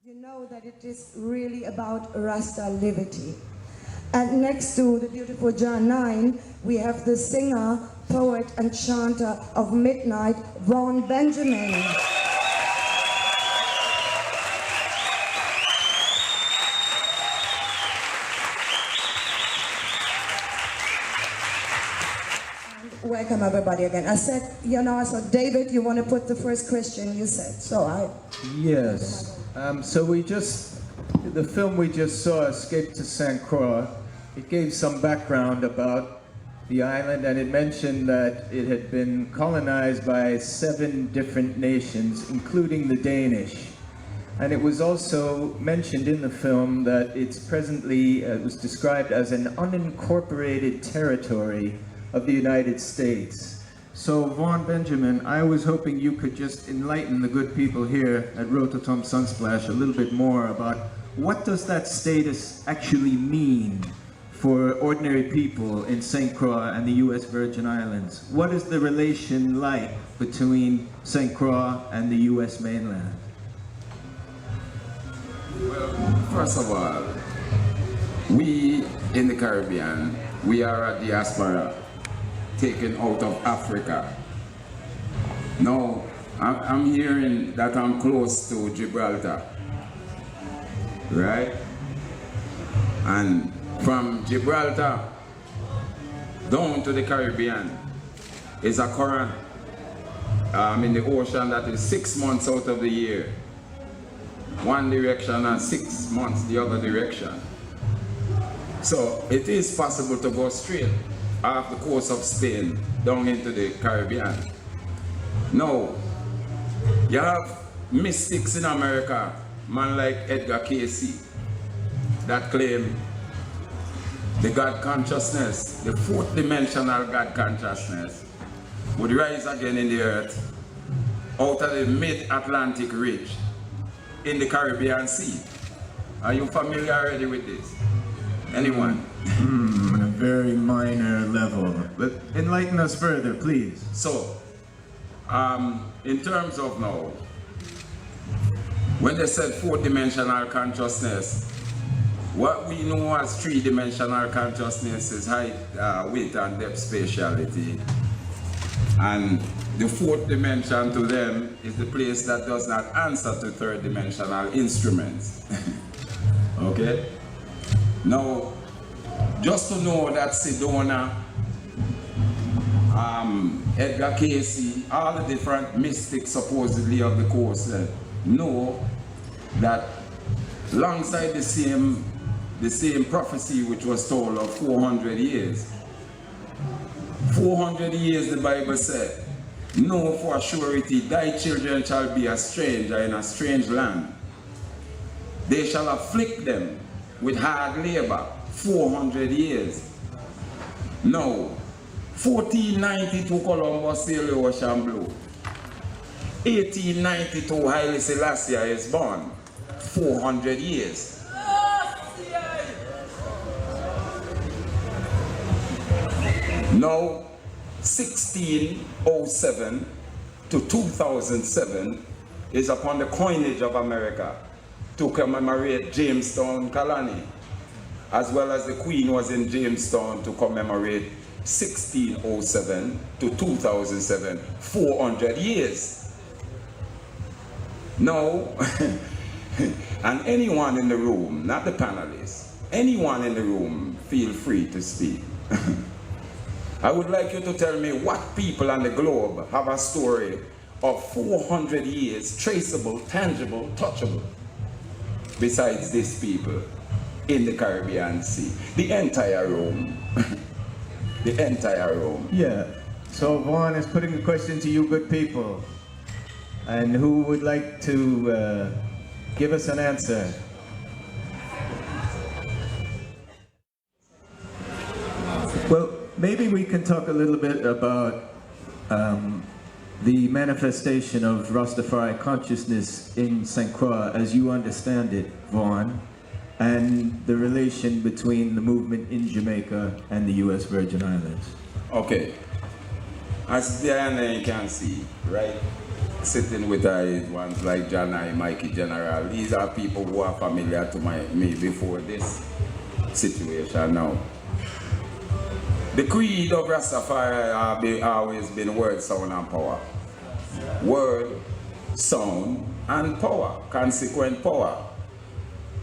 You know that it is really about Rasta livity. And next to the beautiful John 9, we have the singer, poet, and chanter of midnight, Vaughn Benjamin. Welcome everybody again. I said, you know, so David, you want to put the first question you said, so I... Yes, so the film we just saw, Escape to St. Croix, it gave some background about the island, and it mentioned that it had been colonized by 7 different nations, including the Danish. And it was also mentioned in the film that it's presently, it was described as an unincorporated territory of the United States. So, Vaughn Benjamin, I was hoping you could just enlighten the good people here at Rototom Sunsplash a little bit more about what does that status actually mean for ordinary people in St. Croix and the U.S. Virgin Islands? What is the relation like between St. Croix and the U.S. mainland? Well, first of all, we in the Caribbean, we are a diaspora taken out of Africa. Now, I'm hearing that I'm close to Gibraltar, right? And from Gibraltar down to the Caribbean is a current in the ocean that is 6 months out of the year. One direction and 6 months the other direction. So it is possible to go straight off the coast of Spain down into the Caribbean. Now, you have mystics in America, man like Edgar Cayce, that claim the God consciousness, the 4th dimensional God consciousness, would rise again in the earth out of the mid-Atlantic ridge in the Caribbean Sea. Are you familiar already with this? Anyone? On a very minor level. But enlighten us further, please. So, in terms of now, when they said 4th dimensional consciousness, what we know as 3-dimensional consciousness is height, width, and depth spatiality. And the 4th dimension to them is the place that does not answer to 3rd dimensional instruments. Okay? Now, just to know that Sedona, Edgar Cayce, all the different mystics supposedly of the coast know that alongside the same prophecy which was told of 400 years. 400 years the Bible said, know for a surety thy children shall be a stranger in a strange land. They shall afflict them with hard labor 400 years. Now, 1492 Columbus sailed the ocean blue. 1892 Haile Selassie is born. 400 years. Now, 1607 to 2007 is upon the coinage of America to commemorate Jamestown Colony, as well as the Queen was in Jamestown to commemorate 1607 to 2007, 400 years. Now, and anyone in the room, not the panelists, anyone in the room, feel free to speak. I would like you to tell me what people on the globe have a story of 400 years, traceable, tangible, touchable, besides these people in the Caribbean Sea. The entire room. The entire room. Yeah. So Vaughn is putting a question to you good people. And who would like to give us an answer? Well, maybe we can talk a little bit about the manifestation of Rastafari consciousness in St. Croix as you understand it, Vaughn, and the relation between the movement in Jamaica and the U.S. Virgin Islands. Okay. As Diana can see, right? Sitting with ones like John I, Mikey General. These are people who are familiar to me before this situation now. The creed of Rastafari always been word, sound, and power. Word, sound, and power, consequent power.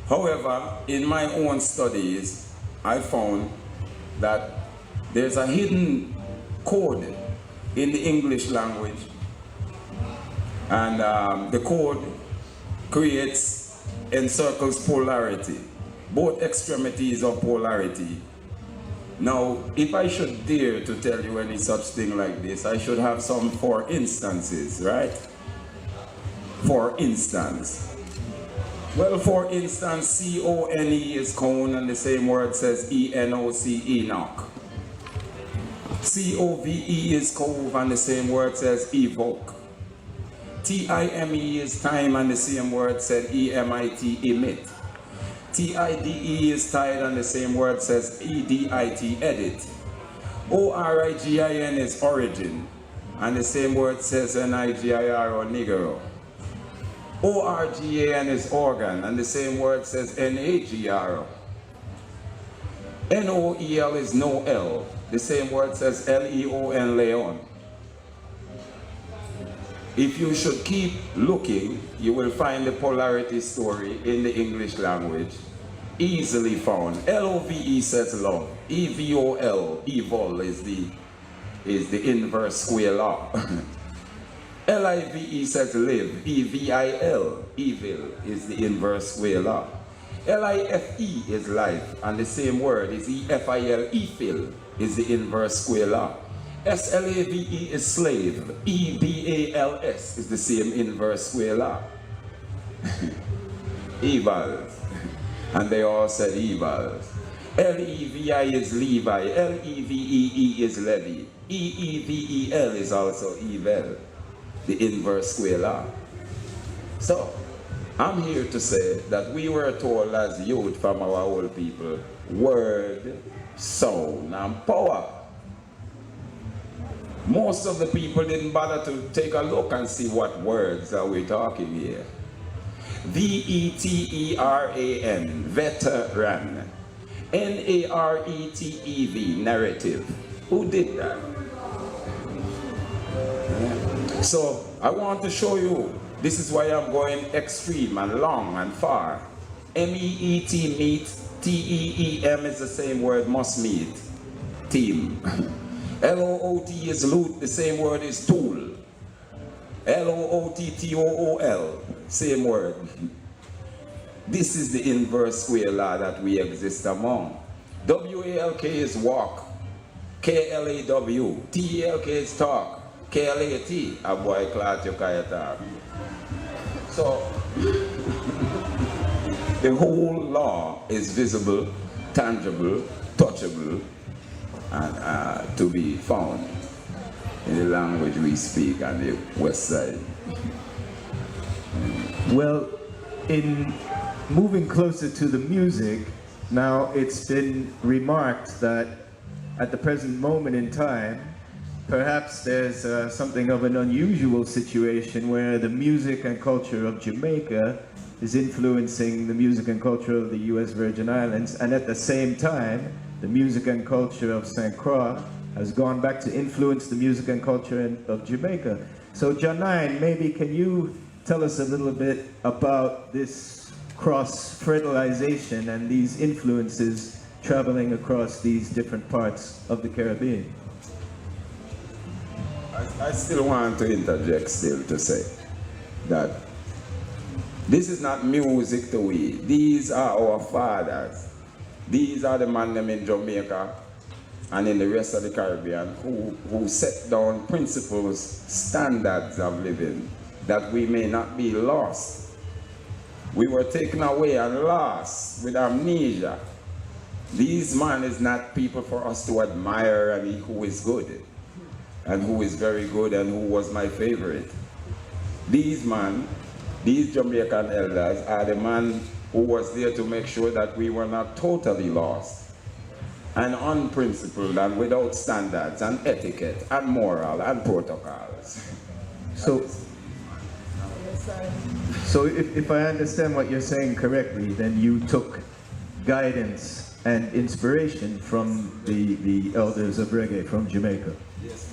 However, in my own studies, I found that there's a hidden code in the English language, and the code encircles polarity, both extremities of polarity. Now, if I should dare to tell you any such thing like this, I should have some for instances, right? For instance. Well, for instance, C-O-N-E is cone, and the same word says E-N-O-C, Enoch. C-O-V-E is cove, and the same word says evoke. T-I-M-E is time, and the same word said E-M-I-T, emit. T-I-D-E is tide, and the same word says E-D-I-T, edit. O-R-I-G-I-N is origin, and the same word says N-I-G-I-R or nigger. O-R-G-A-N is organ, and the same word says N-A-G-R. N-O-E-L is no L. The same word says L-E-O-N, Leon. If you should keep looking, you will find the polarity story in the English language easily found. L-O-V-E says love. E-V-O-L, evil is the inverse square law. L-I-V-E says live. E-V-I-L, evil, is the inverse square law. L-I-F-E is life, and the same word is E-F-I-L, E-Phil, is the inverse square law. S-L-A-V-E is slave. E-B-A-L-S is the same inverse square law. Evils. And they all said evils. L-E-V-I is Levi. L-E-V-E-E is Levi. E-E-V-E-L is also evil, the inverse square law. So, I'm here to say that we were told as youth from our old people, word, sound, and power. Most of the people didn't bother to take a look and see what words are we talking here. V-E-T-E-R-A-N, veteran. N-A-R-E-T-E-V, narrative. Who did that? So, I want to show you, this is why I'm going extreme and long and far. M-E-E-T, meet. T-E-E-M is the same word, must meet. Team. L-O-O-T is loot, the same word is tool. L-O-O-T-T-O-O-L, same word. This is the inverse square law that we exist among. W-A-L-K is walk. K-L-A-W. T-E-L-K is talk. K-L-A-T, a boy clat you kaya talk. So, the whole law is visible, tangible, touchable, and to be found in the language we speak on the west side. Well, in moving closer to the music, now it's been remarked that at the present moment in time, perhaps there's something of an unusual situation where the music and culture of Jamaica is influencing the music and culture of the U.S. Virgin Islands, and at the same time, the music and culture of St. Croix has gone back to influence the music and culture of Jamaica. So Janine, maybe can you tell us a little bit about this cross-fertilization and these influences traveling across these different parts of the Caribbean? I still want to interject still to say that this is not music to we. These are our fathers. These are the men them in Jamaica and in the rest of the Caribbean who set down principles, standards of living, that we may not be lost. We were taken away and lost with amnesia. These men is not people for us to admire and who is good, and who is very good, and who was my favorite. These men, these Jamaican elders, are the man who was there to make sure that we were not totally lost. and unprincipled and without standards and etiquette and moral and protocols. So if I understand what you're saying correctly, then you took guidance and inspiration from the elders of reggae from Jamaica. Yes.